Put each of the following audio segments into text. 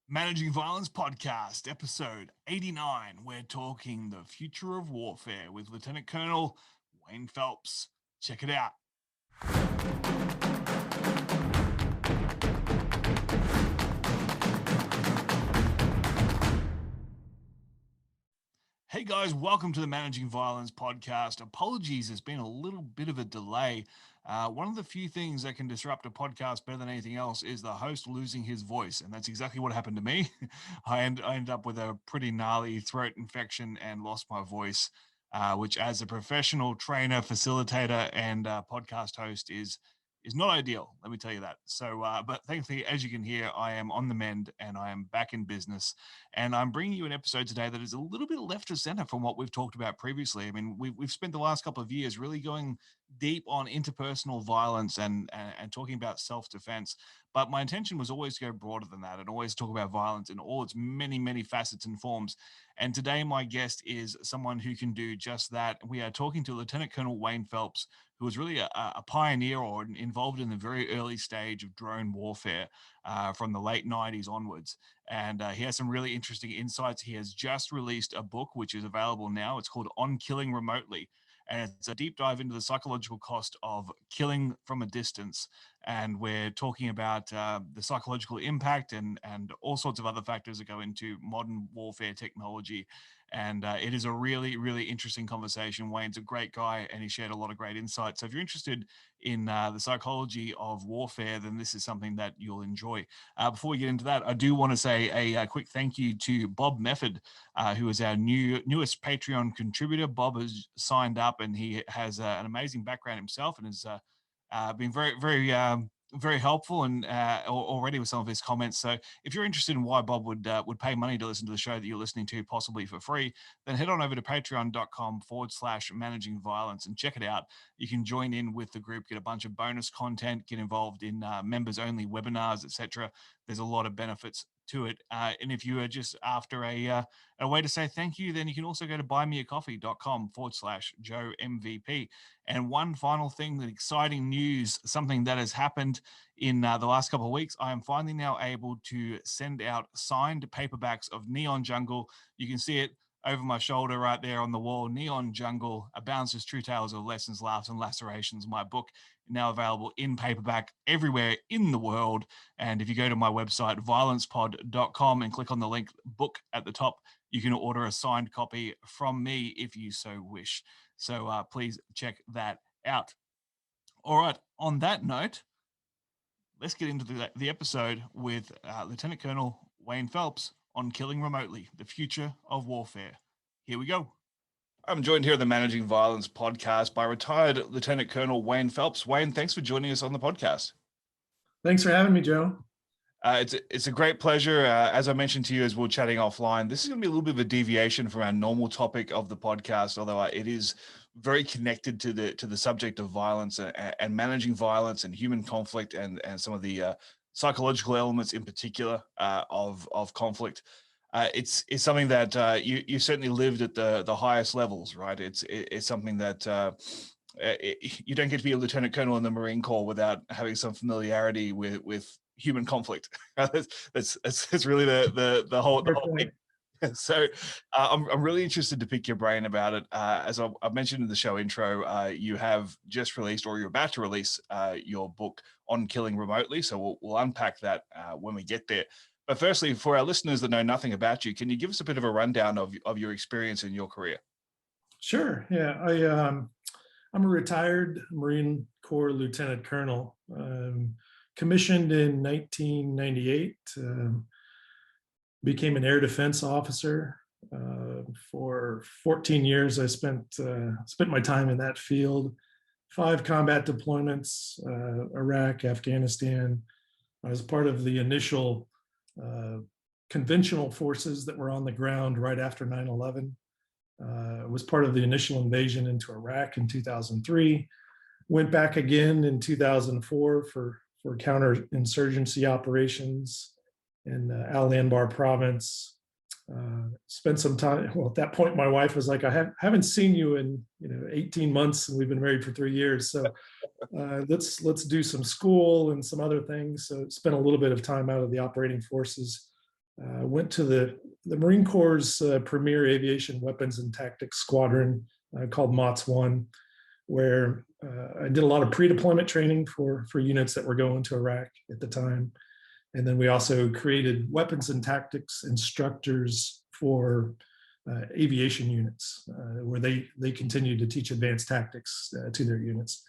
Managing Violence Podcast, episode 89. We're talking the future of warfare with Lt Col Wayne Phelps. Check it out. Hey guys, welcome to the Managing Violence Podcast. Apologies, there's been a little bit of a delay. One of the few things that can disrupt a podcast better than anything else is the host losing his voice. And that's exactly what happened to me. I ended up with a pretty gnarly throat infection and lost my voice, which as a professional trainer, facilitator, and podcast host is not ideal, let me tell you that. So, but thankfully, as you can hear, I am on the mend and I am back in business. And I'm bringing you an episode today that is a little bit left of center from what we've talked about previously. I mean, we've spent the last couple of years really going deep on interpersonal violence and talking about self-defense. But my intention was always to go broader than that and always talk about violence in all its many, many facets and forms. And today, my guest is someone who can do just that. We are talking to Lt Col Wayne Phelps, who was really a pioneer or involved in the very early stage of drone warfare from the late 90s onwards. And he has some really interesting insights. He has just released a book, which is available now. It's called On Killing Remotely. And it's a deep dive into the psychological cost of killing from a distance. And we're talking about the psychological impact and all sorts of other factors that go into modern warfare technology. And it is a really, really interesting conversation. Wayne's a great guy and he shared a lot of great insights. So if you're interested in the psychology of warfare, then this is something that you'll enjoy. Before we get into that, I do want to say a quick thank you to Bob Mefford, who is our newest Patreon contributor. Bob has signed up and he has an amazing background himself and has been very helpful and already with some of his comments. So if you're interested in why Bob would pay money to listen to the show that you're listening to, possibly for free, then head on over to patreon.com/managing violence and check it out. You can join in with the group, get a bunch of bonus content, get involved in members only webinars, etc. There's a lot of benefits to it. And if you are just after a way to say thank you, then you can also go to buymeacoffee.com/Joe MVP. And one final thing, the exciting news, something that has happened in the last couple of weeks, I am finally now able to send out signed paperbacks of Neon Jungle. You can see it over my shoulder right there on the wall. Neon Jungle, A Bouncer's True Tales of Lessons, Laughs, and Lacerations. My book now available in paperback everywhere in the world. And if you go to my website, violencepod.com, and click on the link book at the top, you can order a signed copy from me if you so wish. So please check that out. All right, on that note, let's get into the episode with Lt Col Wayne Phelps on Killing Remotely, the Future of Warfare. Here we go. I'm joined here at the Managing Violence Podcast by retired Lt Col Wayne Phelps. Wayne, thanks for joining us on the podcast. Thanks for having me, Joe. It's a great pleasure. As I mentioned to you as we were chatting offline, this is going to be a little bit of a deviation from our normal topic of the podcast, although it is very connected to the subject of violence and managing violence and human conflict and some of the psychological elements in particular of conflict. It's something that you certainly lived at the highest levels, right? It's something that you don't get to be a lieutenant colonel in the Marine Corps without having some familiarity with human conflict. That's really the whole thing. So I'm really interested to pick your brain about it. As I mentioned in the show intro, you have just released, or you're about to release, your book On Killing Remotely. So we'll unpack that when we get there. But firstly, for our listeners that know nothing about you, can you give us a bit of a rundown of your experience in your career? Sure. Yeah, I'm a retired Marine Corps Lieutenant Colonel, commissioned in 1998. Became an air defense officer. For 14 years, I spent my time in that field. 5 combat deployments: Iraq, Afghanistan. I was part of the initial conventional forces that were on the ground right after 9/11. Was part of the initial invasion into Iraq in 2003. Went back again in 2004 for counterinsurgency operations in Al Anbar province. Spent some time. Well, at that point, my wife was like, "I haven't seen you in 18 months, and we've been married for 3 years. So let's do some school and some other things." So spent a little bit of time out of the operating forces. Went to the Marine Corps' premier aviation weapons and tactics squadron called MOTS 1, where I did a lot of pre-deployment training for units that were going to Iraq at the time. And then we also created weapons and tactics instructors for aviation units, where they continued to teach advanced tactics to their units.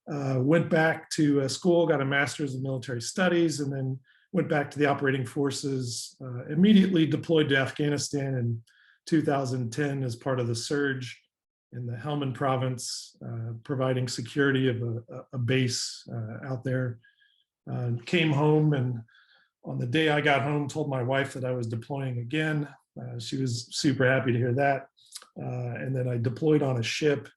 Went back to school, got a master's in military studies, and then went back to the operating forces, immediately deployed to Afghanistan in 2010 as part of the surge in the Helmand province, providing security of a base out there. Came home, and on the day I got home, told my wife that I was deploying again. She was super happy to hear that. And then I deployed on a ship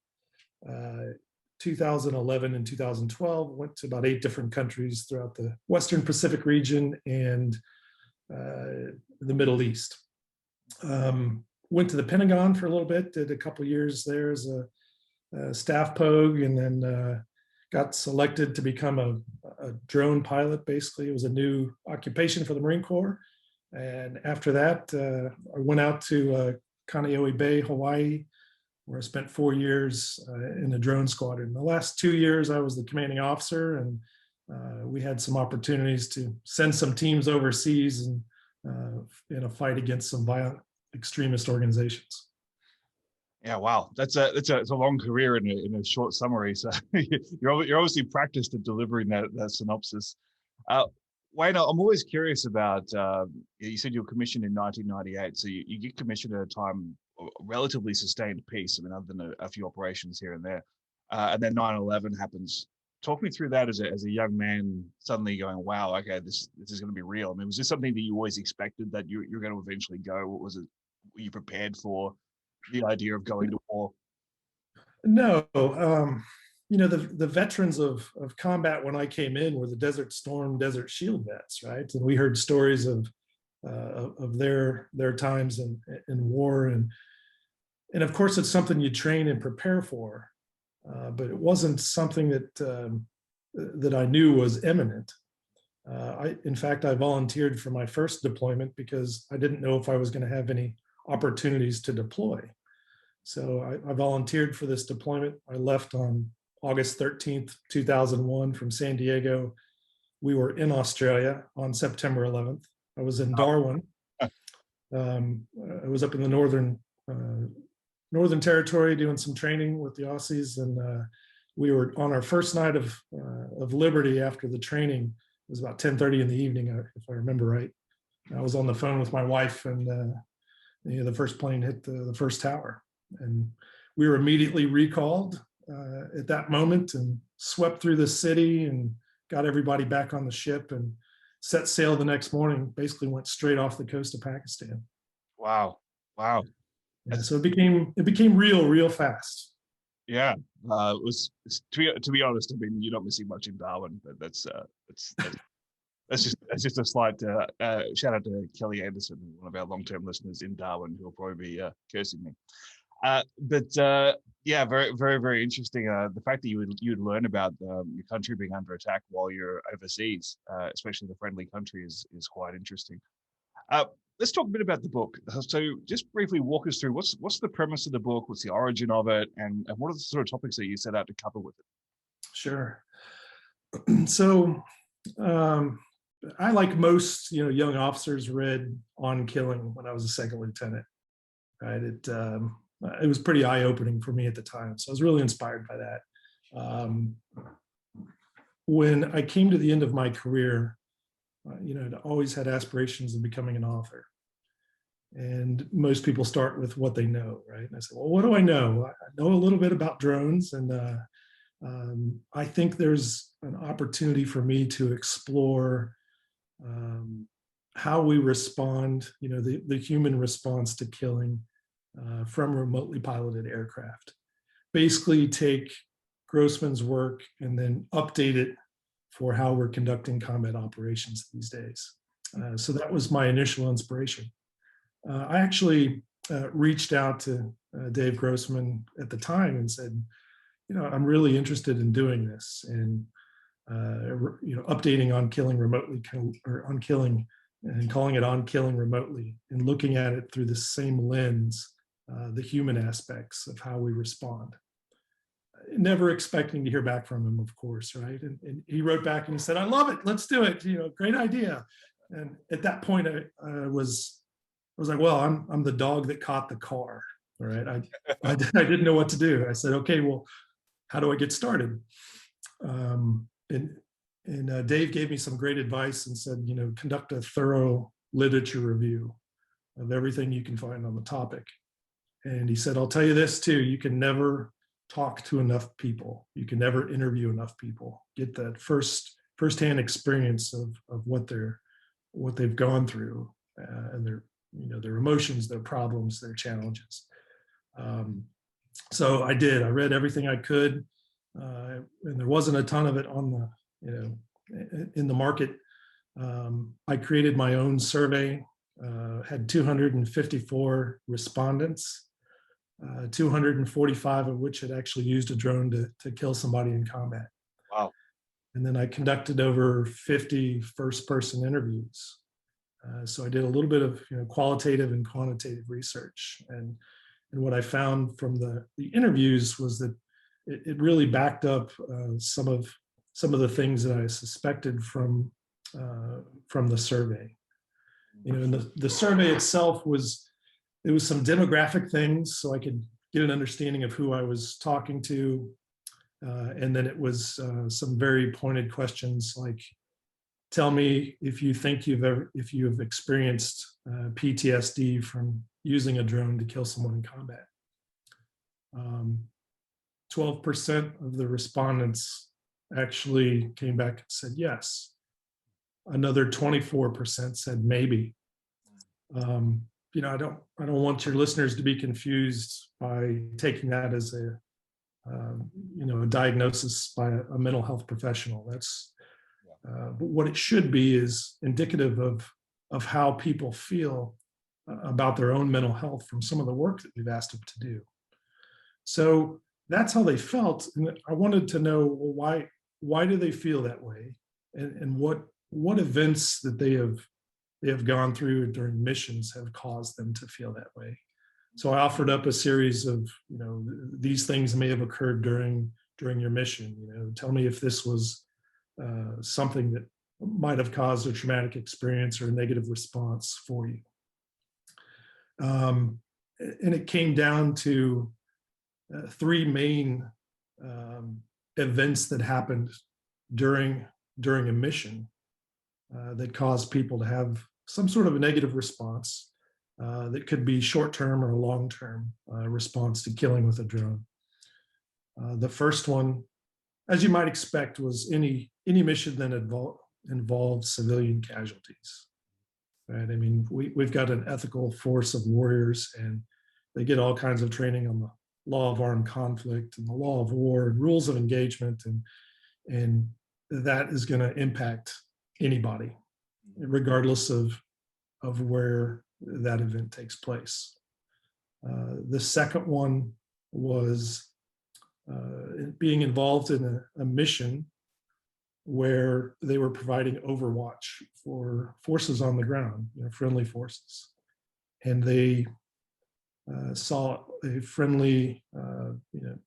2011 and 2012, went to about 8 different countries throughout the Western Pacific region and the Middle East. Went to the Pentagon for a little bit, did a couple years there as a staff pogue, and then got selected to become a drone pilot. Basically, it was a new occupation for the Marine Corps. And after that, I went out to Kaneohe Bay, Hawaii, where I spent 4 years in a drone squadron. The last 2 years, I was the commanding officer, and we had some opportunities to send some teams overseas and in a fight against some violent extremist organizations. Yeah, wow, it's a long career in a short summary. So you're obviously practiced at delivering that synopsis. Wayne, I'm always curious about. You said you were commissioned in 1998, so you get commissioned at a time of relatively sustained peace. I mean, other than a few operations here and there, and then 9/11 happens. Talk me through that as a young man, suddenly going, "Wow, okay, this is going to be real." I mean, was this something that you always expected that you're going to eventually go? What was it? Were you prepared for the idea of going to war? No, the veterans of combat when I came in were the Desert Storm, Desert Shield vets, right? And we heard stories of their times in war, and of course it's something you train and prepare for, but it wasn't something that I knew was imminent. In fact, I volunteered for my first deployment because I didn't know if I was going to have any opportunities to deploy. So I volunteered for this deployment. I left on August 13th, 2001 from San Diego. We were in Australia on September 11th. I was in Darwin. I was up in the Northern Territory doing some training with the Aussies, and we were on our first night of liberty after the training. It was about 10:30 in the evening, if I remember right. I was on the phone with my wife, and the first plane hit the first tower. And we were immediately recalled at that moment and swept through the city and got everybody back on the ship and set sail the next morning. Basically went straight off the coast of Pakistan. Wow. Yeah, so it became real fast. Yeah, it was to be honest. I mean, you're not missing much in Darwin, but that's just a slight shout out to Kelly Anderson, one of our long-term listeners in Darwin, who will probably be cursing me. Yeah, very interesting. The fact that you'd learn about your country being under attack while you're overseas, especially the friendly country, is quite interesting. Let's talk a bit about the book. So, just briefly walk us through what's the premise of the book, what's the origin of it, and what are the sort of topics that you set out to cover with it? Sure. So, I, like most young officers, read On Killing when I was a second lieutenant. Right. It was pretty eye-opening for me at the time. So I was really inspired by that. When I came to the end of my career, I'd always had aspirations of becoming an author. And most people start with what they know, right? And I said, well, what do I know? I know a little bit about drones, and I think there's an opportunity for me to explore how we respond, the human response to killing from remotely piloted aircraft. Basically take Grossman's work and then update it for how we're conducting combat operations these days. So that was my initial inspiration. I actually reached out to Dave Grossman at the time and said, I'm really interested in doing this, and updating On Killing remotely, or On Killing and calling it On Killing Remotely, and looking at it through the same lens, the human aspects of how we respond. Never expecting to hear back from him, of course, right? And he wrote back and he said, "I love it. Let's do it. Great idea." And at that point, I was like, "Well, I'm the dog that caught the car." All right. I didn't know what to do. I said, "Okay, well, how do I get started?" And Dave gave me some great advice and said, conduct a thorough literature review of everything you can find on the topic. And he said, "I'll tell you this too, you can never talk to enough people. You can never interview enough people. Get that firsthand experience of what they've gone through, and their emotions, their problems, their challenges." So I did. I read everything I could, and there wasn't a ton of it on in the market. I created my own survey. Had 254 respondents, 245 of which had actually used a drone to kill somebody in combat. Wow. And then I conducted over 50 first-person interviews. So I did a little bit of qualitative and quantitative research, and what I found from the interviews was that it really backed up some of the things that I suspected from the survey. And the survey itself was some demographic things, so I could get an understanding of who I was talking to, and then it was some very pointed questions like, "Tell me if you think if you have experienced PTSD from using a drone to kill someone in combat." 12% of the respondents actually came back and said yes. Another 24% said maybe. I don't want your listeners to be confused by taking that as a diagnosis by a mental health professional. But what it should be is indicative of how people feel about their own mental health from some of the work that we've asked them to do. So that's how they felt. And I wanted to know, well, why do they feel that way? And what events that they have gone through during missions have caused them to feel that way. So I offered up a series of, these things may have occurred during your mission. Tell me if this was something that might have caused a traumatic experience or a negative response for you. And it came down to three main events that happened during a mission that caused people to have some sort of a negative response that could be short-term or long-term response to killing with a drone. The first one, as you might expect, was any mission that involves civilian casualties. Right? I mean, we've got an ethical force of warriors, and they get all kinds of training on the law of armed conflict and the law of war and rules of engagement, and that is going to impact anybody, regardless of where that event takes place. The second one was being involved in a mission where they were providing overwatch for forces on the ground, friendly forces, and they saw a friendly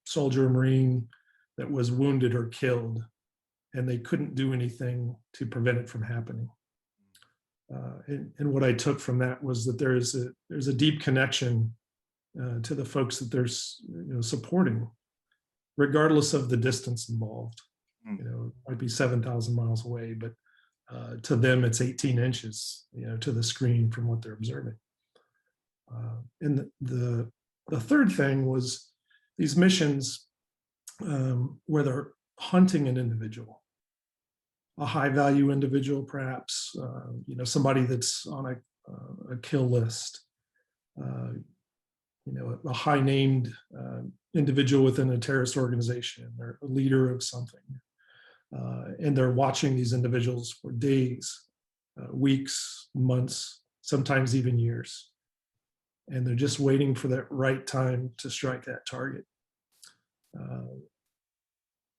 soldier or Marine that was wounded or killed, and they couldn't do anything to prevent it from happening. And what I took from that was that there's a deep connection to the folks that they're supporting, regardless of the distance involved. It might be 7,000 miles away, but to them it's 18 inches, to the screen from what they're observing. And the third thing was these missions where they're hunting an individual, a high value individual, perhaps, somebody that's on a kill list, a high named individual within a terrorist organization or a leader of something. And they're watching these individuals for days, weeks, months, sometimes even years. And they're just waiting for that right time to strike that target.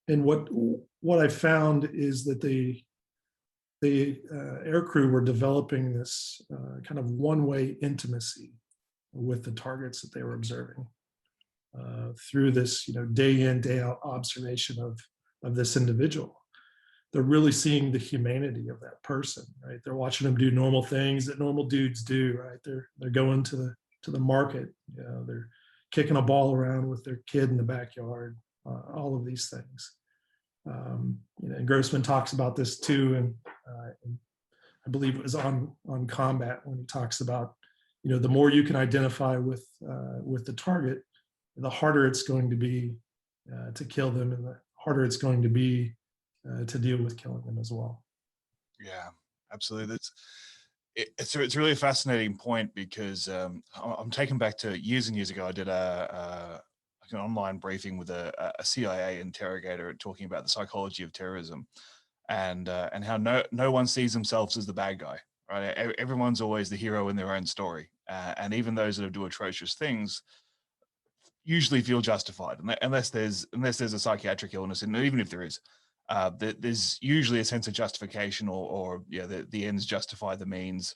And what I found is that the aircrew were developing this kind of one-way intimacy with the targets that they were observing through this, day in, day out observation of this individual. They're really seeing the humanity of that person, right? They're watching them do normal things that normal dudes do, right? They're going to the market, they're kicking a ball around with their kid in the backyard, all of these things. And Grossman talks about this too, and I believe it was on combat when he talks about, the more you can identify with the target, the harder it's going to be to kill them, and the harder it's going to be to deal with killing them as well. Yeah, absolutely. It's really a fascinating point because I'm taken back to years and years ago. I did like an online briefing with a CIA interrogator talking about the psychology of terrorism, and how no one sees themselves as the bad guy, right? Everyone's always the hero in their own story, and even those that do atrocious things usually feel justified, unless there's a psychiatric illness, and even if there is, there's usually a sense of justification, or yeah, the ends justify the means.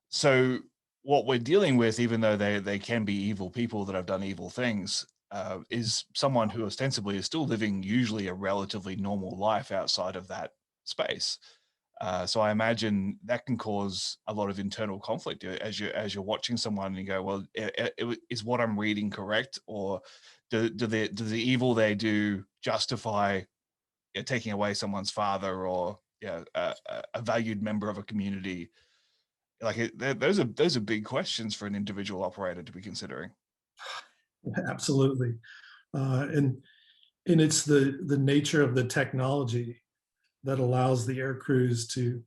So what we're dealing with, even though they can be evil people that have done evil things, is someone who ostensibly is still living usually a relatively normal life outside of that space. So I imagine that can cause a lot of internal conflict as you're watching someone and you go, well, is what I'm reading correct, or do the evil they do justify taking away someone's father, or a valued member of a community? Like those are big questions for an individual operator to be considering. Absolutely. And it's the nature of the technology that allows the air crews to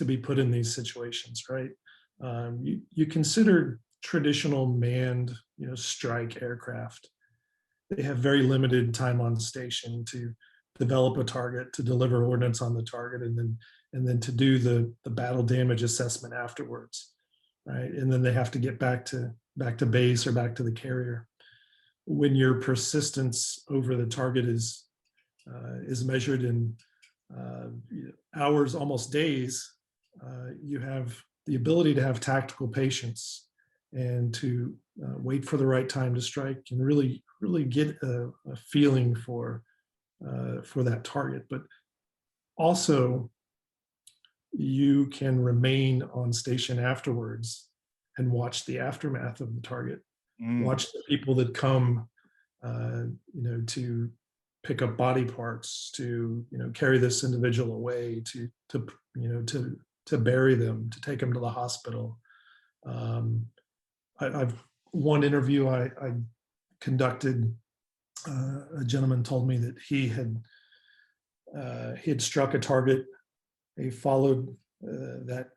be put in these situations, right? You consider traditional manned, strike aircraft. They have very limited time on station to develop a target, to deliver ordnance on the target, and then to do the battle damage assessment afterwards, right? And then they have to get back to base or back to the carrier. When your persistence over the target is measured in hours, almost days, you have the ability to have tactical patience and to wait for the right time to strike, and really get a feeling for that target. But also, you can remain on station afterwards and watch the aftermath of the target. Mm. Watch the people that come, to pick up body parts, to carry this individual away, to bury them, to take them to the hospital. I've one interview I conducted. A gentleman told me that he had struck a target. He followed that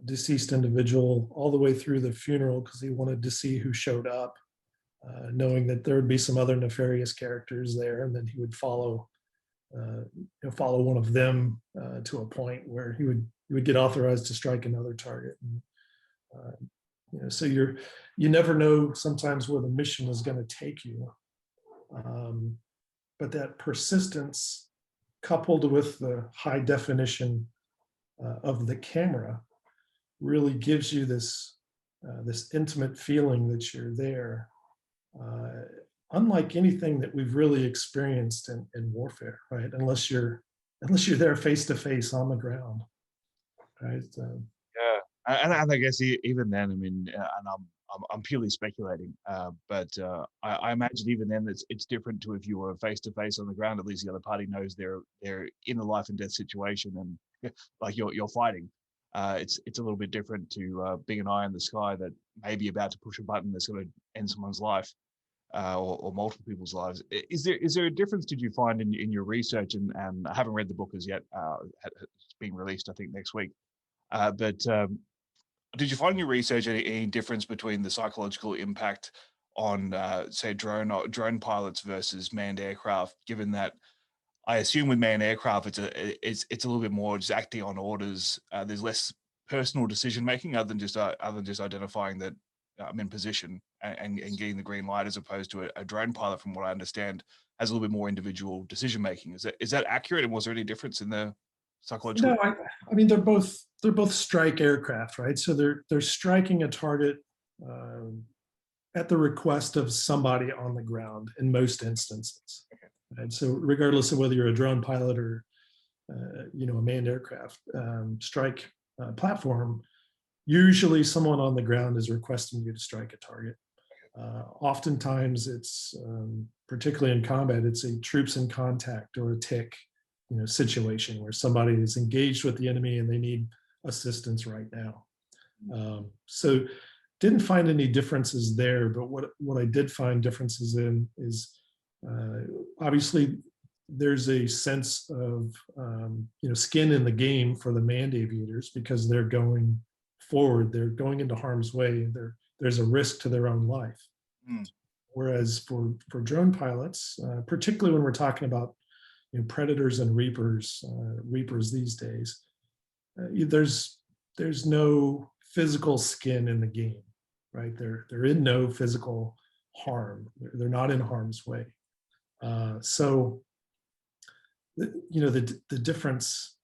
deceased individual all the way through the funeral because he wanted to see who showed up, knowing that there would be some other nefarious characters there, and then he would follow one of them to a point where he would get authorized to strike another target. And, so you never know sometimes where the mission is going to take you, but that persistence, coupled with the high definition of the camera, really gives you this intimate feeling that you're there, unlike anything that we've really experienced in warfare, right? Unless you're there face to face on the ground, right? Yeah, and I guess even then, I mean, and I'm purely speculating, but I imagine even then it's different to if you were face to face on the ground. At least the other party knows they're in a life and death situation, and like you're fighting. It's a little bit different to being an eye in the sky that may be about to push a button that's going to end someone's life, or multiple people's lives. Is there a difference? Did you find in your research? And I haven't read the book as yet. It's being released, I think, next week. But did you find in your research any difference between the psychological impact on, say, drone pilots versus manned aircraft? Given that I assume with manned aircraft, it's a little bit more just acting on orders. There's less personal decision making other than just identifying that I'm in position and getting the green light, as opposed to a drone pilot, from what I understand, has a little bit more individual decision making. Is that accurate? And was there any difference in the psychologically? No, I mean they're both strike aircraft, right? So they're striking a target um, at the request of somebody on the ground in most instances. And so regardless of whether you're a drone pilot or a manned aircraft strike platform, usually someone on the ground is requesting you to strike a target. Oftentimes it's particularly in combat, it's a troops in contact or a tick situation where somebody is engaged with the enemy and they need assistance right now. So didn't find any differences there, but what I did find differences in is obviously there's a sense of skin in the game for the manned aviators because they're going forward, they're going into harm's way, there's a risk to their own life. Whereas for drone pilots, particularly when we're talking about predators and reapers these days, there's no physical skin in the game, right? They're in no physical harm. They're not in harm's way. So the difference.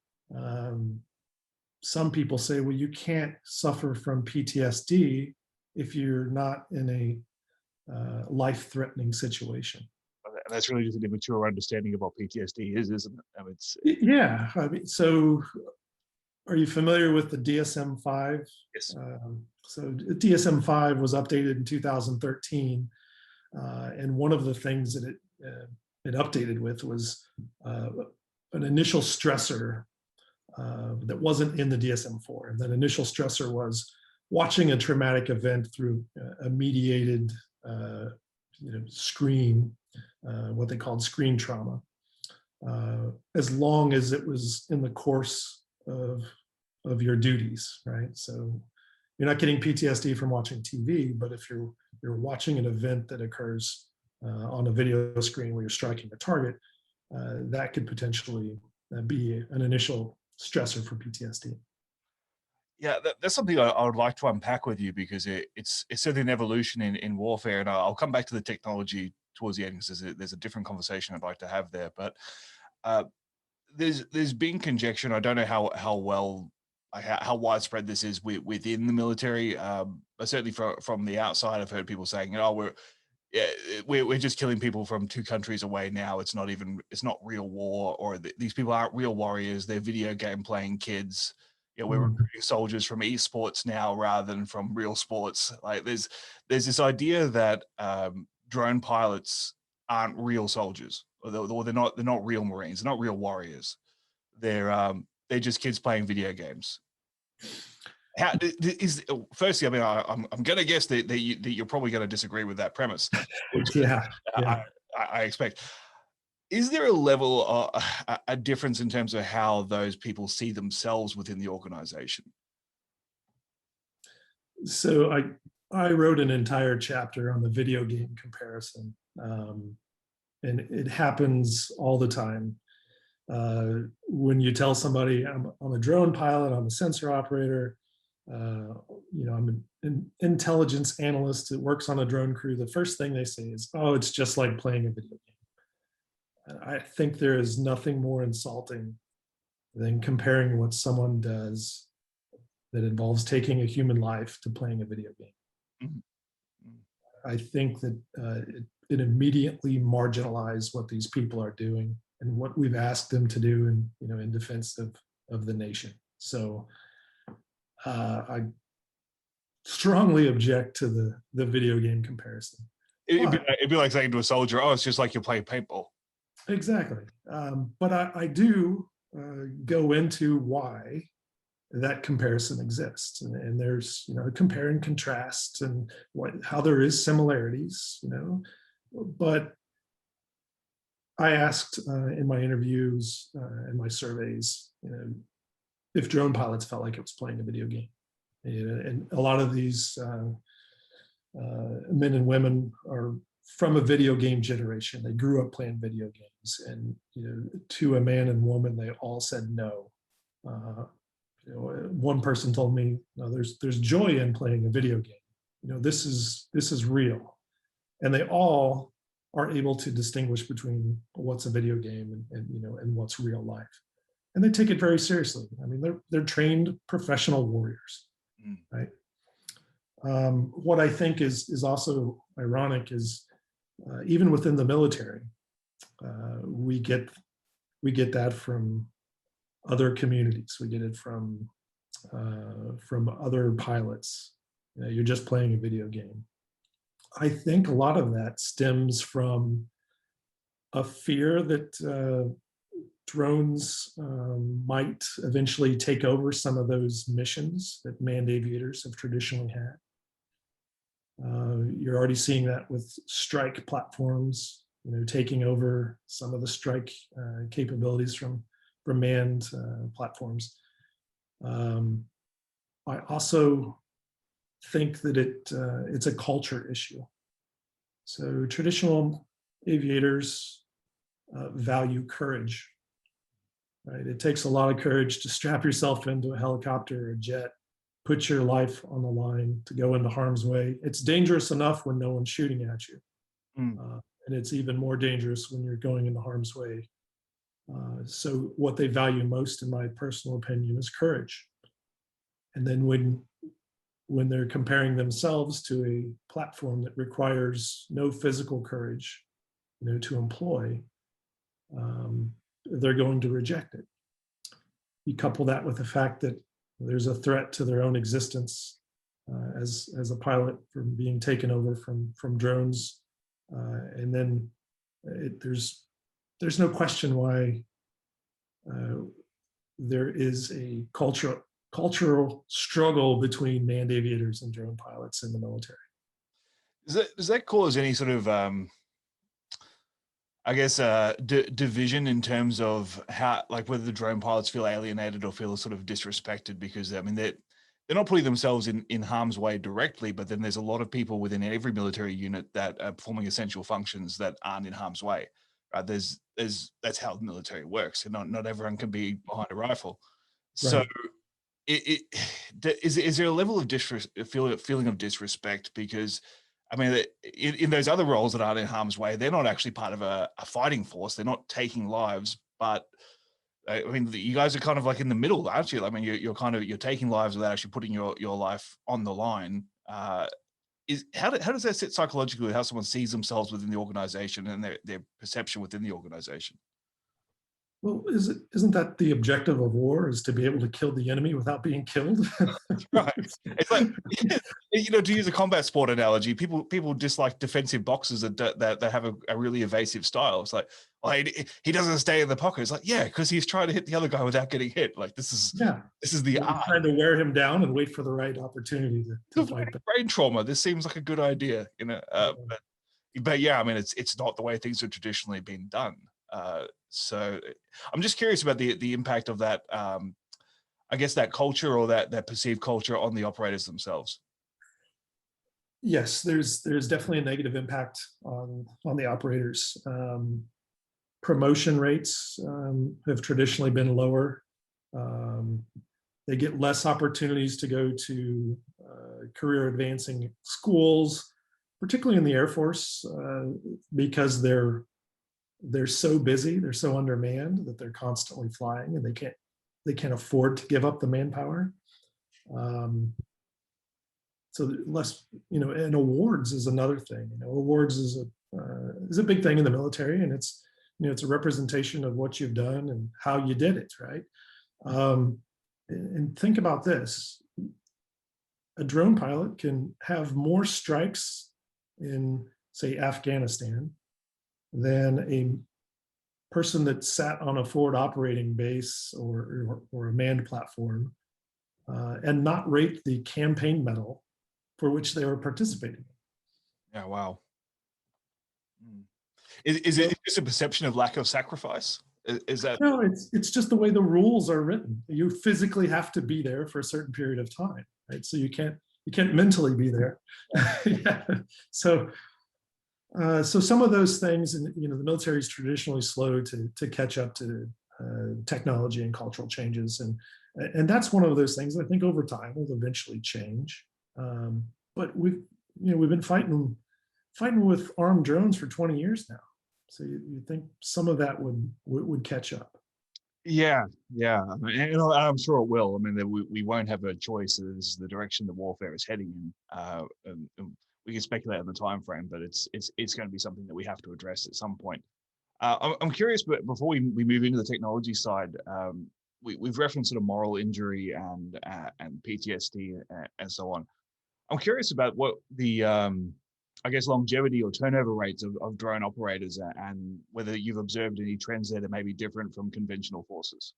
Some people say, well, you can't suffer from PTSD if you're not in a life-threatening situation. And that's really just an immature understanding of what PTSD is, isn't it? I mean, Yeah, I mean, so are you familiar with the DSM-5? yes. So DSM-5 was updated in 2013, and one of the things that it updated with was an initial stressor that wasn't in the DSM-4, and that initial stressor was watching a traumatic event through a mediated screen, what they called screen trauma, as long as it was in the course of your duties, right? So you're not getting PTSD from watching TV, but if you're watching an event that occurs on a video screen where you're striking a target, that could potentially be an initial stressor for PTSD. Yeah, that's something I would like to unpack with you because it's certainly an evolution in warfare, and I'll come back to the technology towards the end because there's a different conversation I'd like to have there. But there's been conjecture, and I don't know how widespread this is within the military, but certainly from the outside, I've heard people saying, "Oh, we're just killing people from 2 countries away now. It's not real war, or these people aren't real warriors. They're video game playing kids. We're recruiting soldiers from esports now rather than from real sports." Like there's this idea that drone pilots aren't real soldiers, or they're not real Marines. They're not real warriors. They're just kids playing video games. How is firstly? I mean, I'm going to guess that you're probably going to disagree with that premise, which Yeah. I expect. Is there a level of a difference in terms of how those people see themselves within the organization? So I wrote an entire chapter on the video game comparison, and it happens all the time. When you tell somebody I'm a drone pilot, I'm a sensor operator, I'm an intelligence analyst that works on a drone crew, the first thing they say is, "Oh, it's just like playing a video game." I think there is nothing more insulting than comparing what someone does that involves taking a human life to playing a video game. Mm-hmm. I think that it immediately marginalizes what these people are doing and what we've asked them to do in defense of the nation. So I strongly object to the video game comparison. It'd be like saying to a soldier, "Oh, it's just like you play paintball." Exactly. But I do go into why that comparison exists. And there's, compare and contrast and how there is similarities, but I asked in my interviews and my surveys, if drone pilots felt like it was playing a video game. And a lot of these men and women are from a video game generation. They grew up playing video games, and to a man and woman, they all said no. One person told me, "No, there's joy in playing a video game. This is real," and they all are able to distinguish between what's a video game and what's real life. and they take it very seriously. I mean, they're trained professional warriors, right? What I think is also ironic is even within the military, we get that from other communities. We get it from other pilots. You know, you're just playing a video game. I think a lot of that stems from a fear that drones might eventually take over some of those missions that manned aviators have traditionally had. You're already seeing that with strike platforms, you know, taking over some of the strike capabilities from manned platforms. I also think that it's a culture issue. So traditional aviators value courage, right? It takes a lot of courage to strap yourself into a helicopter or a jet, put your life on the line to go into harm's way. It's dangerous enough when no one's shooting at you. And it's even more dangerous when you're going into harm's way. So what they value most, in my personal opinion, is courage. And then when they're comparing themselves to a platform that requires no physical courage, you know, to employ, they're going to reject it. You couple that with the fact that there's a threat to their own existence as a pilot from being taken over from drones, and then there's no question why there is a cultural struggle between manned aviators and drone pilots in the military. Does that cause any sort of I guess division in terms of how, like, whether the drone pilots feel alienated or feel sort of disrespected? Because I mean, they're not putting themselves in harm's way directly, but then there's a lot of people within every military unit that are performing essential functions that aren't in harm's way. Right? That's how the military works, and not everyone can be behind a rifle. So, right. Is there a level of feeling of disrespect? Because I mean, in those other roles that aren't in harm's way, they're not actually part of a fighting force. They're not taking lives, but I mean, you guys are kind of like in the middle, aren't you? I mean, you're taking lives without actually putting your life on the line. How does that sit psychologically with how someone sees themselves within the organization and their perception within the organization? Well, isn't that the objective of war, is to be able to kill the enemy without being killed? Right. It's like, you know, to use a combat sport analogy, people dislike defensive boxers that have a really evasive style. It's like, well, he doesn't stay in the pocket. It's like, yeah, because he's trying to hit the other guy without getting hit. Like, this is the art. Trying to wear him down and wait for the right opportunity to fight back. Brain trauma. This seems like a good idea, you know. But yeah, I mean, it's not the way things have traditionally been done. So I'm just curious about the impact of that, I guess, that culture or that perceived culture on the operators themselves. Yes, there's definitely a negative impact on the operators. Promotion rates have traditionally been lower. They get less opportunities to go to career advancing schools, particularly in the Air Force, because they're so busy, they're so undermanned that they're constantly flying, and they can't afford to give up the manpower. So less, you know, and awards is another thing. You know, awards is a big thing in the military, and it's, you know, it's a representation of what you've done and how you did it, right? And think about this: a drone pilot can have more strikes in, say, Afghanistan than a person that sat on a forward operating base or a manned platform and not rate the campaign medal for which they were participating. Yeah, wow. Is it just a perception of lack of sacrifice? Is that? No, it's just the way the rules are written. You physically have to be there for a certain period of time, right? So you can't mentally be there. Yeah. So some of those things, and you know, the military is traditionally slow to catch up to technology and cultural changes, and that's one of those things I think over time will eventually change. But we've been fighting with armed drones for 20 years now, so you think some of that would catch up. Yeah, yeah, and I'm sure it will. I mean, we won't have a choice. This is the direction that warfare is heading in. And we can speculate on the time frame, but it's going to be something that we have to address at some point. I'm curious, but before we move into the technology side, we've referenced sort of moral injury and PTSD and so on. I'm curious about what the I guess longevity or turnover rates of drone operators and whether you've observed any trends there that may be different from conventional forces.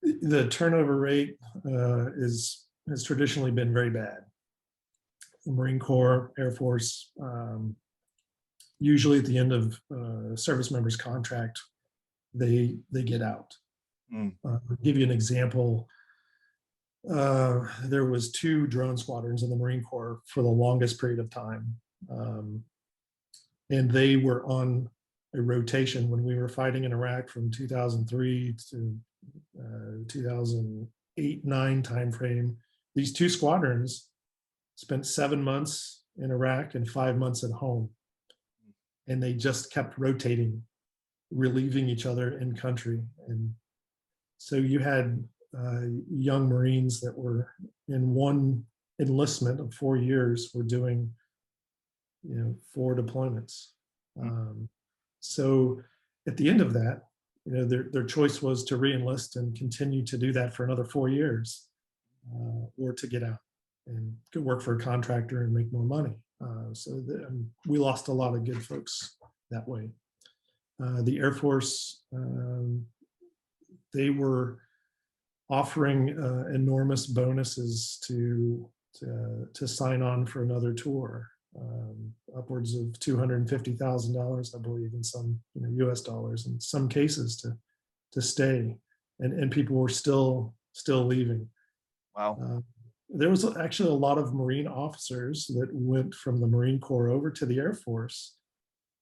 The turnover rate has traditionally been very bad. The Marine Corps, Air Force, usually at the end of service members' contract, they get out. I'll give you an example. There was 2 drone squadrons in the Marine Corps for the longest period of time. And they were on a rotation when we were fighting in Iraq from 2003 to 2008-9 timeframe. These 2 squadrons spent 7 months in Iraq and 5 months at home. And they just kept rotating, relieving each other in country. And so you had young Marines that were in one enlistment of 4 years were doing, 4 deployments. So at the end of that, their choice was to re-enlist and continue to do that for another 4 years, or to get out and go work for a contractor and make more money. We lost a lot of good folks that way. The Air Force, they were offering enormous bonuses to sign on for another tour, upwards of $250,000, I believe, in some U.S. dollars, in some cases to stay, and people were still leaving. Wow. There was actually a lot of Marine officers that went from the Marine Corps over to the Air Force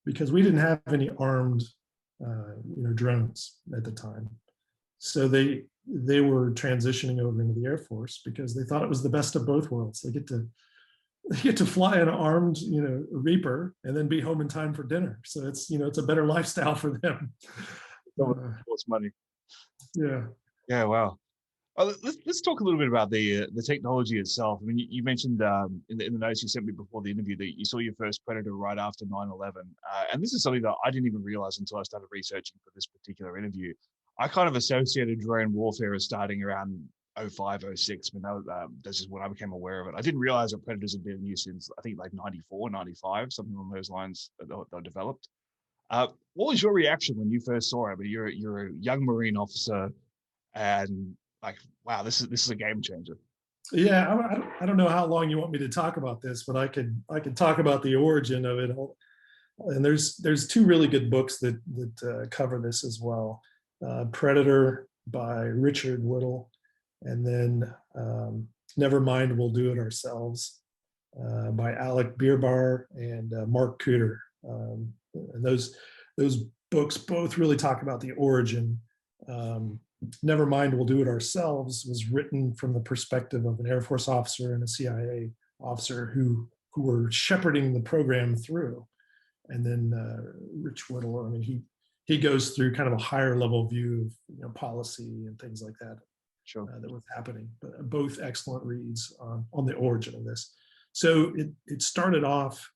because we didn't have any armed, drones at the time. So they were transitioning over into the Air Force because they thought it was the best of both worlds. They get to fly an armed, Reaper and then be home in time for dinner. So it's a better lifestyle for them. What's money? Yeah. Yeah. Wow. Let's talk a little bit about the technology itself. I mean, you mentioned in the notes you sent me before the interview that you saw your first Predator right after 9/11, and this is something that I didn't even realize until I started researching for this particular interview. I kind of associated drone warfare as starting around 05, 06. I mean, that's just when I became aware of it. I didn't realize that Predators had been in use since, I think, like 94, 95, something along those lines that they developed. What was your reaction when you first saw it? I mean, you're a young Marine officer, and like, wow, this is a game changer. Yeah, I don't know how long you want me to talk about this, but I could talk about the origin of it. And there's 2 really good books that cover this as well. Predator by Richard Whittle, and then Nevermind, We'll Do It Ourselves by Alec Beerbar and Mark Cooter. And those books both really talk about the origin. Nevermind, We'll Do It Ourselves was written from the perspective of an Air Force officer and a CIA officer who were shepherding the program through. And then Rich Whittle, I mean, he goes through kind of a higher level view of policy and things like that. Sure. That was happening. But both excellent reads on the origin of this. So it started off,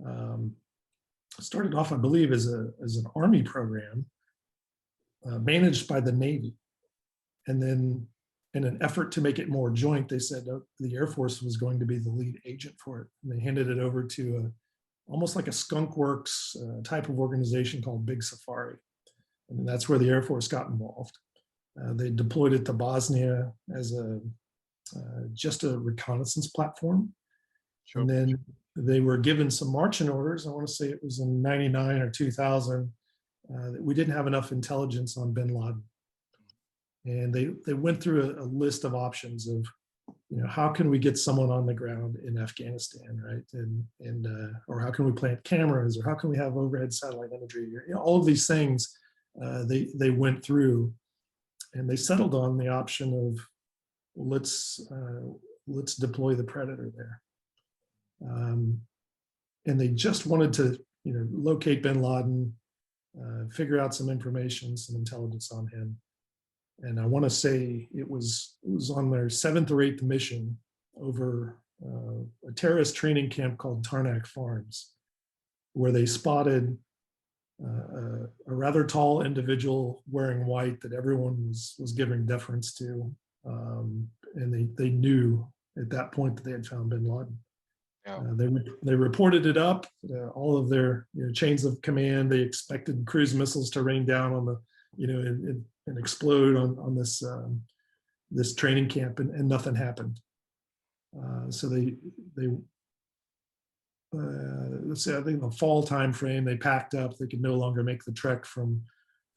I believe, as an Army program managed by the Navy. And then in an effort to make it more joint, they said the Air Force was going to be the lead agent for it. And they handed it over to almost like a skunk works type of organization called Big Safari. And that's where the Air Force got involved. They deployed it to Bosnia as just a reconnaissance platform. Sure. And then they were given some marching orders. I want to say it was in 99 or 2000 that we didn't have enough intelligence on bin Laden. And they went through a list of options of, how can we get someone on the ground in Afghanistan, right? And or how can we plant cameras, or how can we have overhead satellite imagery? All of these things they went through, and they settled on the option of let's deploy the Predator there. And they just wanted to locate bin Laden, figure out some information, some intelligence on him. And I want to say it was on their 7th or 8th mission over a terrorist training camp called Tarnak Farms, where they spotted a rather tall individual wearing white that everyone was giving deference to, and they knew at that point that they had found Bin Laden. Yeah. They reported it up, all of their chains of command. They expected cruise missiles to rain down on the, and explode on this this training camp, and nothing happened. So they let's say, I think in the fall time frame, they packed up. They could no longer make the trek from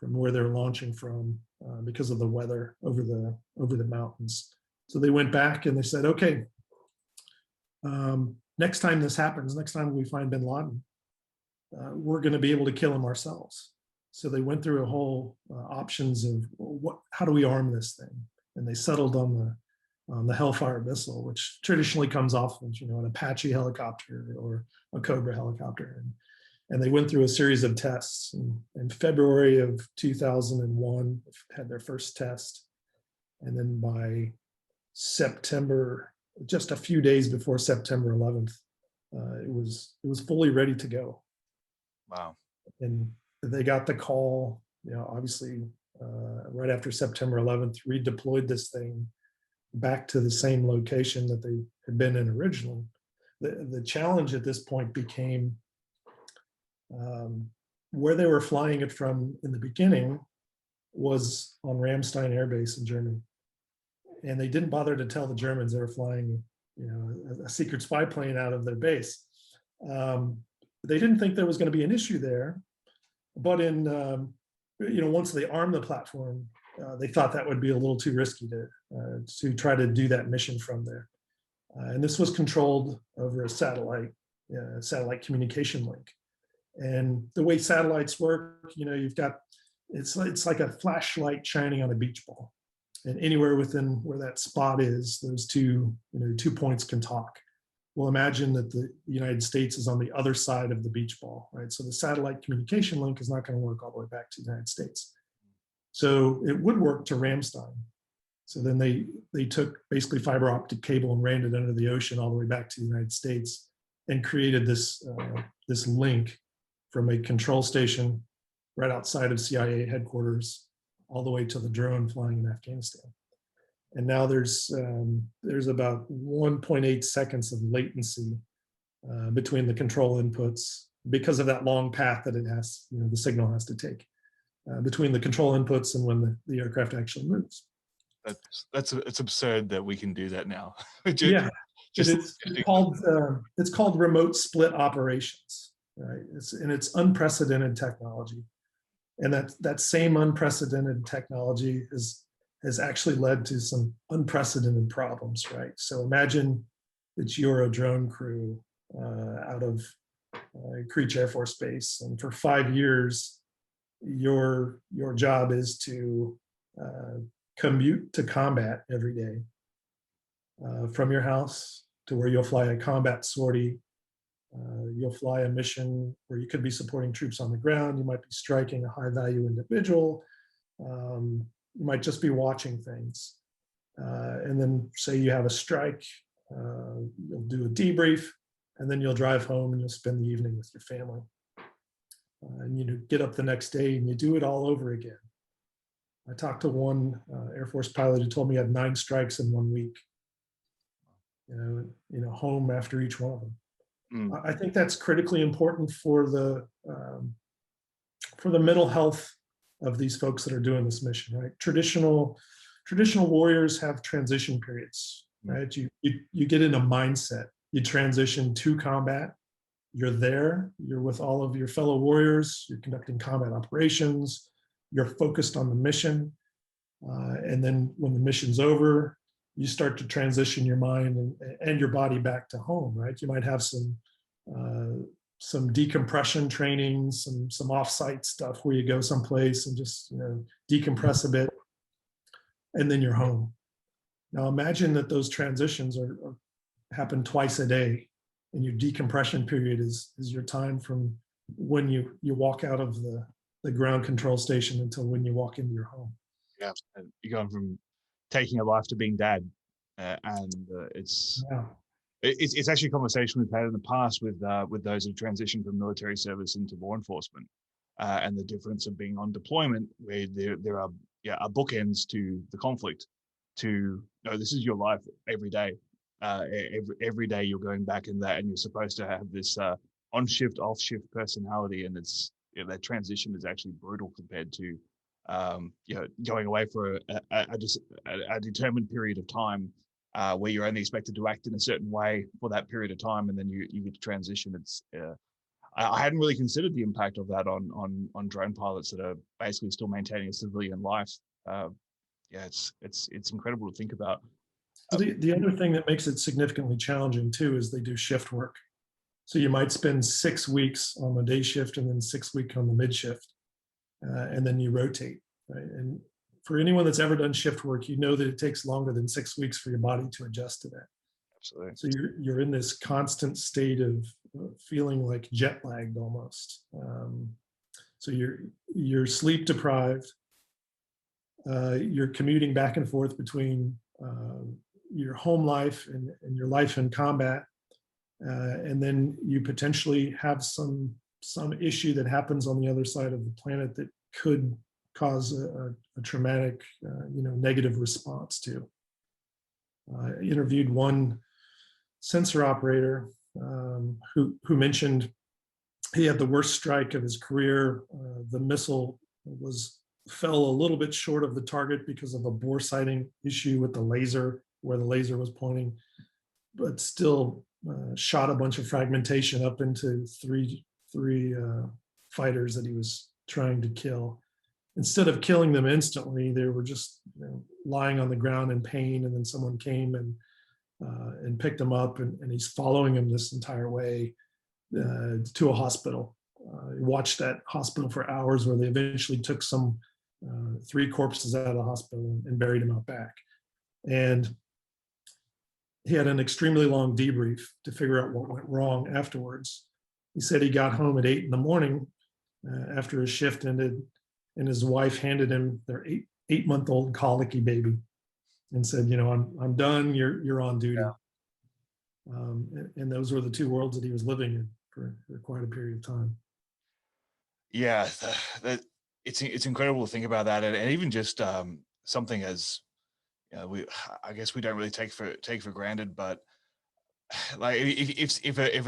where they're launching from because of the weather over the mountains. So they went back and they said, okay, next time this happens, next time we find Bin Laden, we're going to be able to kill him ourselves. So they went through a whole options of how do we arm this thing, and they settled on the Hellfire missile, which traditionally comes off of an Apache helicopter or a Cobra helicopter, and they went through a series of tests. In February of 2001, had their first test, and then by September, just a few days before September 11th, it was fully ready to go. Wow. And they got the call, obviously right after September 11th, redeployed this thing back to the same location that they had been in originally. The challenge at this point became where they were flying it from in the beginning was on Ramstein Air Base in Germany. And they didn't bother to tell the Germans they were flying, a secret spy plane out of their base. They didn't think there was going to be an issue there, but once they armed the platform, they thought that would be a little too risky to try to do that mission from there. And this was controlled over a satellite communication link. And the way satellites work, you've got, it's like a flashlight shining on a beach ball. And anywhere within where that spot is, those two points can talk. Well, imagine that the United States is on the other side of the beach ball, right? So the satellite communication link is not going to work all the way back to the United States. So it would work to Ramstein. So then they took basically fiber optic cable and ran it under the ocean all the way back to the United States, and created this link from a control station right outside of CIA headquarters all the way to the drone flying in Afghanistan. And now there's about 1.8 seconds of latency between the control inputs because of that long path that it has, the signal has to take between the control inputs and when the aircraft actually moves. It's absurd that we can do that now. Yeah, it's called remote split operations, right? It's unprecedented technology, and that same unprecedented technology has actually led to some unprecedented problems, right? So imagine that you're a drone crew out of Creech Air Force Base, and for 5 years, your job is to commute to combat every day from your house to where you'll fly a combat sortie. You'll fly a mission where you could be supporting troops on the ground. You might be striking a high value individual. You might just be watching things. And then say you have a strike, you'll do a debrief, and then you'll drive home and you'll spend the evening with your family. And you get up the next day and you do it all over again. I talked to one Air Force pilot who told me he had 9 strikes in 1 week. Home after each one of them. I think that's critically important for the mental health of these folks that are doing this mission, right? Traditional warriors have transition periods, right? You get in a mindset, you transition to combat, you're there, you're with all of your fellow warriors, you're conducting combat operations, you're focused on the mission. And then when the mission's over, you start to transition your mind and your body back to home, right? You might have some decompression training, some off-site stuff where you go someplace and just decompress a bit, and then you're home. Now imagine that those transitions happen twice a day, and your decompression period is your time from when you walk out of the the ground control station until when you walk into your home. Yeah, and you're going from taking a life to being dad, and it's Yeah. it's actually a conversation we've had in the past with those who transitioned from military service into law enforcement, and the difference of being on deployment, where there are bookends to the conflict. To no, this is your life every day. Every day you're going back in that, and you're supposed to have this on shift, off shift personality, and it's that transition is actually brutal compared to going away for a determined period of time, where you're only expected to act in a certain way for that period of time, and then you get to transition. It's I hadn't really considered the impact of that on drone pilots that are basically still maintaining a civilian life. It's incredible to think about. So the other thing that makes it significantly challenging too is they do shift work. So you might spend 6 weeks on the day shift and then 6 weeks on the mid shift, and then you rotate. Right? And for anyone that's ever done shift work, you know that it takes longer than 6 weeks for your body to adjust to that. Absolutely. So you're in this constant state of feeling like jet lagged almost. So you're sleep deprived. You're commuting back and forth between your home life and your life in combat, and then you potentially have some issue that happens on the other side of the planet that could cause a traumatic, negative response to. I interviewed one sensor operator who mentioned he had the worst strike of his career. The missile fell a little bit short of the target because of a bore sighting issue with the laser, where the laser was pointing, but still shot a bunch of fragmentation up into three fighters that he was trying to kill. Instead of killing them instantly, they were just lying on the ground in pain, and then someone came and picked them up, and he's following them this entire way to a hospital. He watched that hospital for hours, where they eventually took some 3 corpses out of the hospital and buried them out back. And he had an extremely long debrief to figure out what went wrong afterwards. He said he got home at 8 in the morning after his shift ended, and his wife handed him their 8-month-old colicky baby and said, I'm done, you're on duty. Yeah. And those were the 2 worlds that he was living in for quite a period of time. Yeah, it's incredible to think about that, and even just something as I guess we don't really take for granted, but like if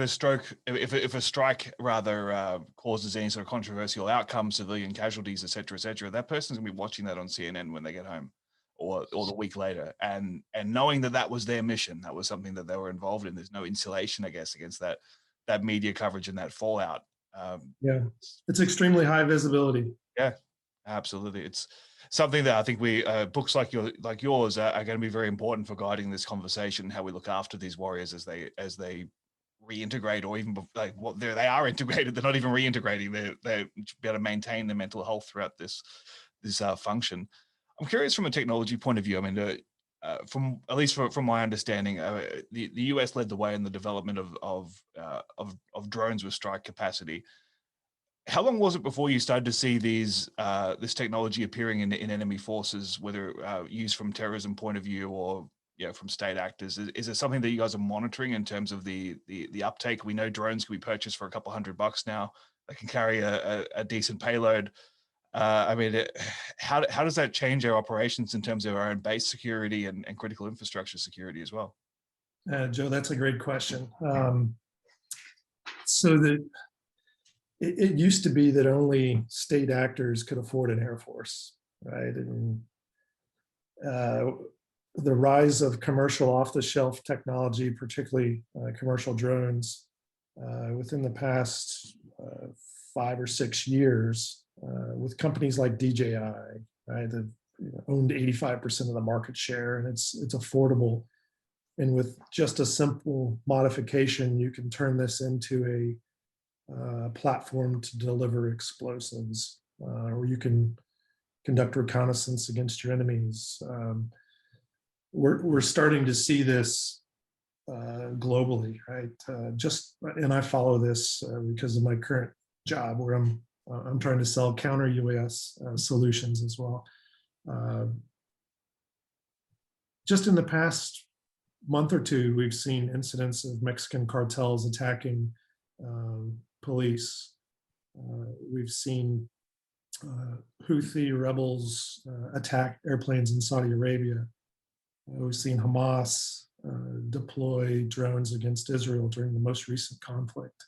a strike rather causes any sort of controversial outcome, civilian casualties, etc., that person's gonna be watching that on CNN when they get home, or the week later, and knowing that was their mission, that was something that they were involved in. There's no insulation, I guess, against that media coverage and that fallout. Yeah, it's extremely high visibility. Yeah, absolutely. It's something that I think books like yours are going to be very important for guiding this conversation, how we look after these warriors as they reintegrate, or even like they are integrated. They're not even reintegrating. They be able to maintain their mental health throughout this function. I'm curious from a technology point of view. I mean, from at least from my understanding, the US led the way in the development of drones with strike capacity. How long was it before you started to see this technology appearing in enemy forces, whether used from terrorism point of view or from state actors? Is it something that you guys are monitoring in terms of the uptake? We know drones can be purchased for a couple $100 now. They can carry a decent payload. I mean, how does that change our operations in terms of our own base security and critical infrastructure security as well? Joe, that's a great question. So it used to be that only state actors could afford an Air Force, right? And the rise of commercial off-the-shelf technology, particularly commercial drones, within the past 5 or 6 years, with companies like DJI, right, that owned 85% of the market share, and it's affordable. And with just a simple modification, you can turn this into a platform to deliver explosives, or you can conduct reconnaissance against your enemies. We're starting to see this globally, right? And I follow this because of my current job, where I'm I'm trying to sell counter UAS solutions as well. Just in the past month or two, we've seen incidents of Mexican cartels attacking police. We've seen Houthi rebels attack airplanes in Saudi Arabia. We've seen Hamas deploy drones against Israel during the most recent conflict.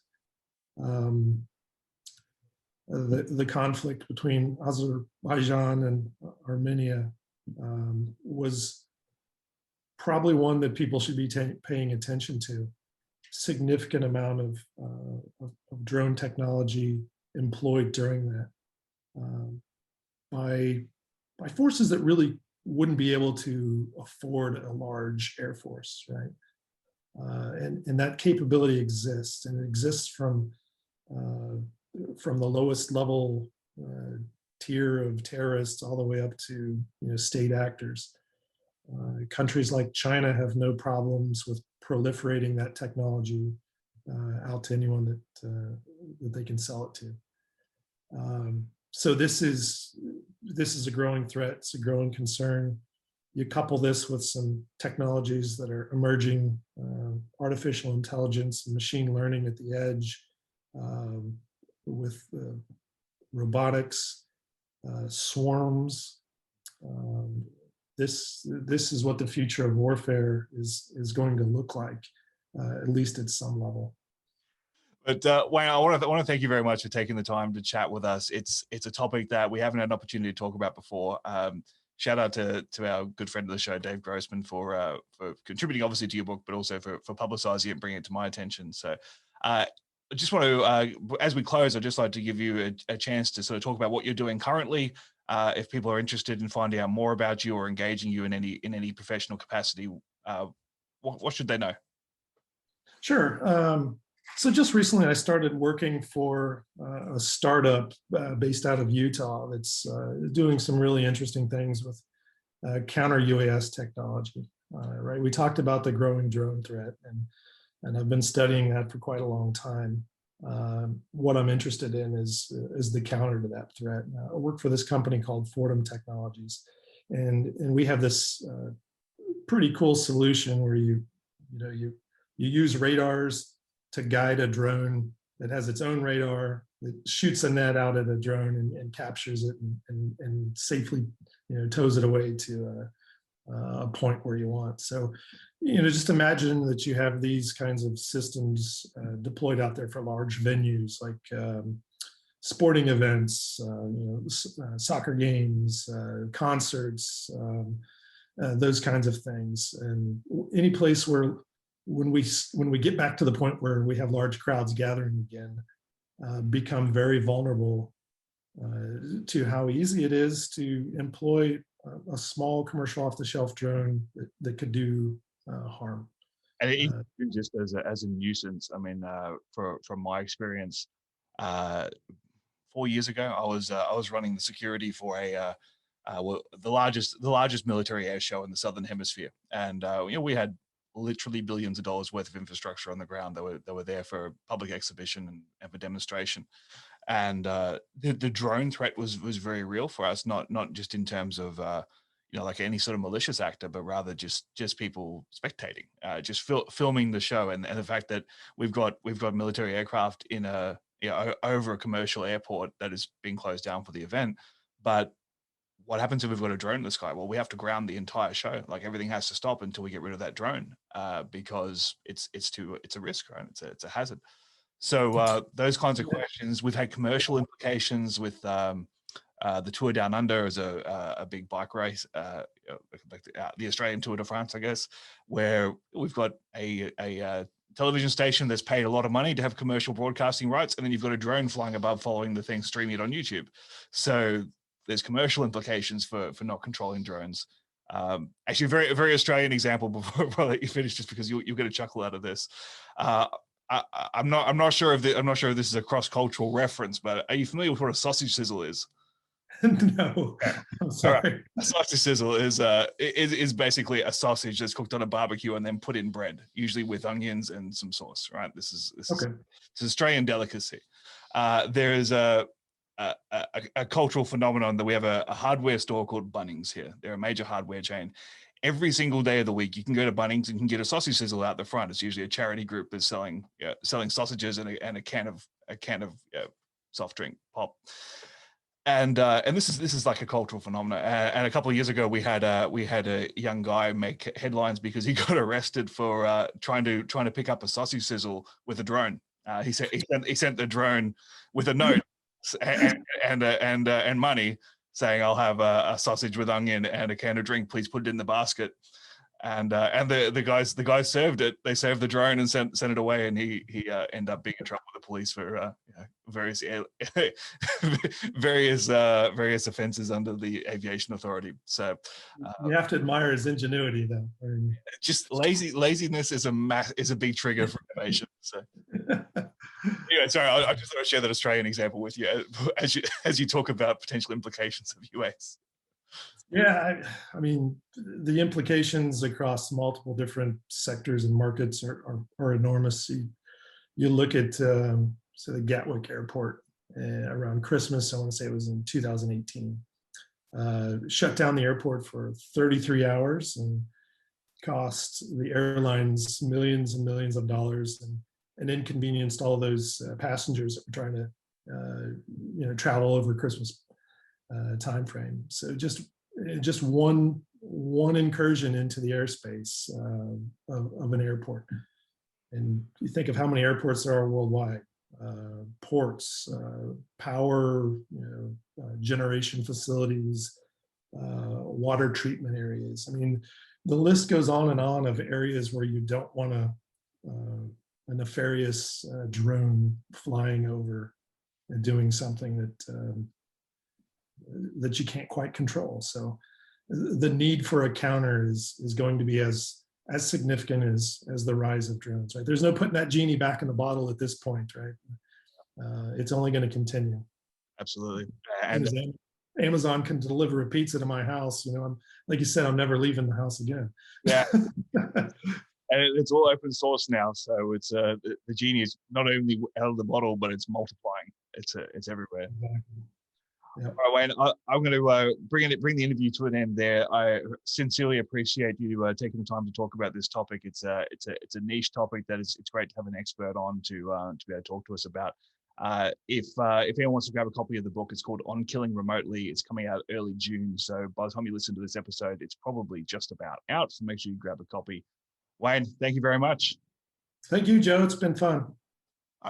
The conflict between Azerbaijan and Armenia was probably one that people should be paying attention to. Significant amount of drone technology employed during that by forces that really wouldn't be able to afford a large air force, right? And that capability exists, and it exists from the lowest level tier of terrorists all the way up to state actors. Countries like China have no problems with proliferating that technology out to anyone that they can sell it to. So this is a growing threat. It's a growing concern. You couple this with some technologies that are emerging, artificial intelligence and machine learning at the edge, with robotics, swarms. This is what the future of warfare is going to look like, at least at some level. But Wayne, I want to thank you very much for taking the time to chat with us. It's a topic that we haven't had an opportunity to talk about before. Shout out to our good friend of the show, Dave Grossman, for contributing obviously to your book, but also for publicizing it and bringing it to my attention. So I just want to, as we close, I'd just like to give you a chance to sort of talk about what you're doing currently. If people are interested in finding out more about you or engaging you in any professional capacity, what should they know? Sure. So just recently, I started working for a startup based out of Utah that's doing some really interesting things with counter UAS technology. Right, we talked about the growing drone threat, and I've been studying that for quite a long time. What I'm interested in is the counter to that threat. I work for this company called Fordham Technologies, and we have this pretty cool solution where you use radars to guide a drone that has its own radar, that shoots a net out at a drone and captures it and safely tows it away to a point where you want. So just imagine that you have these kinds of systems deployed out there for large venues like sporting events, soccer games, concerts, those kinds of things, and any place where when we get back to the point where we have large crowds gathering again, become very vulnerable to how easy it is to employ a small commercial off-the-shelf drone that could do harm. And even just as a nuisance, I mean, from my experience, 4 years ago, I was running the security for the largest military air show in the Southern Hemisphere, and we had literally billions of dollars worth of infrastructure on the ground that were there for public exhibition and for demonstration. And the drone threat was very real for us, not just in terms of like any sort of malicious actor, but rather just people spectating, just filming the show, and the fact that we've got military aircraft in over a commercial airport that is being closed down for the event. But what happens if we've got a drone in the sky? Well, we have to ground the entire show. Like, everything has to stop until we get rid of that drone, because it's a risk, right? It's a hazard. So those kinds of questions. We've had commercial implications with the Tour Down Under as a big bike race, like the Australian Tour de France, I guess, where we've got a television station that's paid a lot of money to have commercial broadcasting rights, and then you've got a drone flying above following the thing, streaming it on YouTube. So there's commercial implications for not controlling drones. Actually, a very Australian example before I let you finish, just because you'll get a chuckle out of this. I'm not sure if this is a cross-cultural reference, but are you familiar with what a sausage sizzle is? No, I'm sorry. Right. A sausage sizzle is basically a sausage that's cooked on a barbecue and then put in bread, usually with onions and some sauce. Right. This is Australian delicacy. There is a a cultural phenomenon that we have a hardware store called Bunnings here. They're a major hardware chain. Every single day of the week, you can go to Bunnings and can get a sausage sizzle out the front. It's usually a charity group that's selling sausages and a can of soft drink pop. And this is like a cultural phenomenon. And a couple of years ago, we had a young guy make headlines because he got arrested for trying to pick up a sausage sizzle with a drone. He sent the drone with a note and money saying, "I'll have a sausage with onion and a can of drink. Please put it in the basket." And the guys served it. They served the drone and sent it away, and he ended up being in trouble with the police for various various offenses under the aviation authority. So you have to admire his ingenuity, though. I mean, just laziness is a big trigger for innovation. So anyway, sorry, I just thought I'd share that Australian example with you as you talk about potential implications of US. Yeah, I mean, the implications across multiple different sectors and markets are enormous. You look at say the Gatwick Airport around Christmas. I want to say it was in 2018. Shut down the airport for 33 hours and cost the airlines millions and millions of dollars, and inconvenienced all those passengers that were trying to travel over Christmas time frame. So just one incursion into the airspace of an airport. And you think of how many airports there are worldwide, ports, power, generation facilities, water treatment areas. I mean, the list goes on and on of areas where you don't want a nefarious drone flying over and doing something that you can't quite control. So the need for a counter is going to be as significant as the rise of drones, right? There's no putting that genie back in the bottle at this point, right? It's only going to continue. Absolutely. And Amazon can deliver a pizza to my house, like you said, I'm never leaving the house again. Yeah. And it's all open source now, so it's the genie is not only out of the bottle, but it's multiplying. It's everywhere. Exactly. Yep. All right, Wayne, I'm going to bring the interview to an end there. I sincerely appreciate you taking the time to talk about this topic. It's a niche topic that it's great to have an expert on to be able to talk to us about. If anyone wants to grab a copy of the book, it's called On Killing Remotely. It's coming out early June, so by the time you listen to this episode, it's probably just about out. So make sure you grab a copy. Wayne, thank you very much. Thank you, Joe. It's been fun.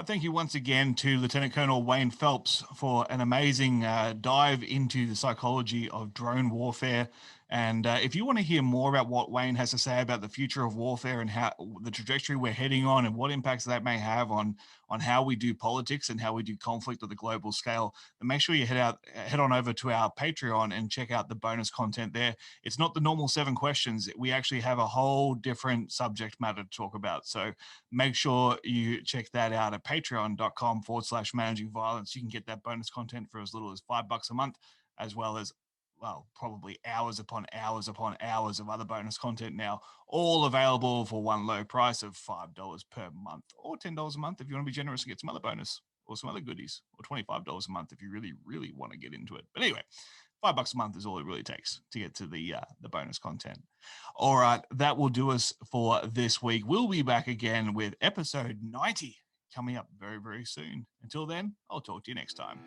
Thank you once again to Lieutenant Colonel Wayne Phelps for an amazing dive into the psychology of drone warfare. And if you want to hear more about what Wayne has to say about the future of warfare and how the trajectory we're heading on and what impacts that may have on how we do politics and how we do conflict at the global scale, then make sure you head on over to our Patreon and check out the bonus content there. It's not the normal 7 questions. We actually have a whole different subject matter to talk about. So make sure you check that out at patreon.com/managing violence. You can get that bonus content for as little as $5 a month, as well as probably hours upon hours upon hours of other bonus content now, all available for one low price of $5 per month or $10 a month if you want to be generous and get some other bonus or some other goodies, or $25 a month if you really, really want to get into it. But anyway, $5 a month is all it really takes to get to the bonus content. All right, that will do us for this week. We'll be back again with episode 90 coming up very, very soon. Until then, I'll talk to you next time.